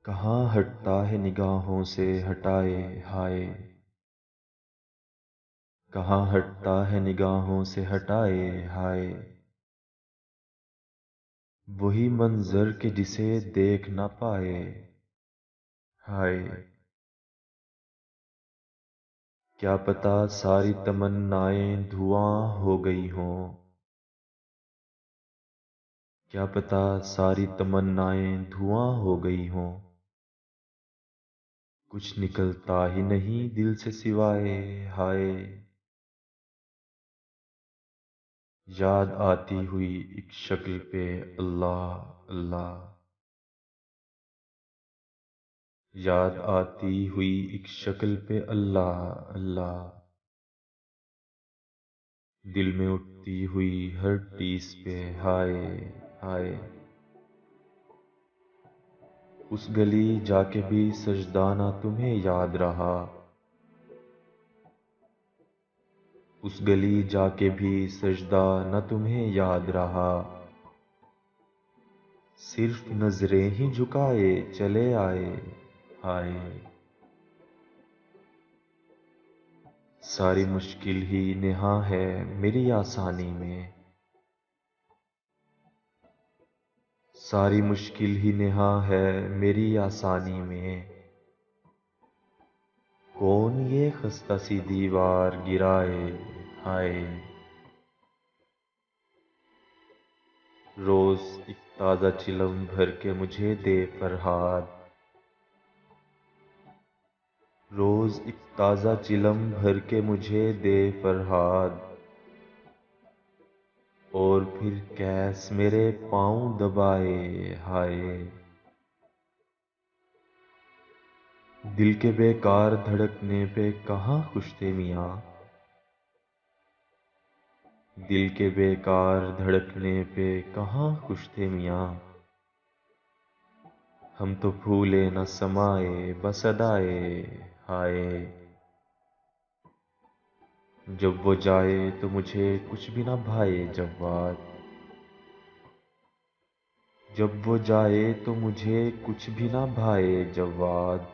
कहाँ हटता है निगाहों से हटाए हाय। कहाँ हटता है निगाहों से हटाए हाय। वही मंजर के जिसे देख ना पाए हाय। क्या पता सारी तमन्नाएं धुआं हो गई हों। क्या पता सारी तमन्नाएं धुआं हो गई हों। कुछ निकलता ही नहीं दिल से सिवाय हाय। याद आती हुई एक शक्ल पे अल्लाह अल्लाह। याद आती हुई एक शक्ल पे अल्लाह अल्लाह। दिल में उठती हुई हर टीस पे हाय हाय। उस गली जाके भी सजदा ना तुम्हें याद रहा। उस गली जाके भी सजदा न तुम्हें याद रहा। सिर्फ नजरें ही झुकाए चले आए हाय। सारी मुश्किल ही नेहा है मेरी आसानी में। सारी मुश्किल ही नेहा है मेरी आसानी में। कौन ये खस्ता सी दीवार गिराए हाय। रोज एक ताजा चिलम भर के मुझे दे फरहाद। रोज एक ताजा चिलम भर के मुझे दे फरहाद। और फिर कैस मेरे पाँव दबाए हाय। दिल के बेकार धड़कने पे कहाँ खुश थे मियाँ। दिल के बेकार धड़कने पे कहाँ खुश थे मियाँ। हम तो फूले न समाए बस अदाए हाय। जब वो जाए तो मुझे कुछ भी ना भाए जवाद। जब वो जाए तो मुझे कुछ भी ना भाए जवाद।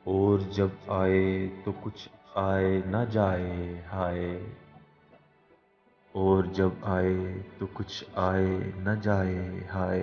और जब आए तो कुछ आए ना जाए हाय। और जब आए तो कुछ आए न जाए हाय।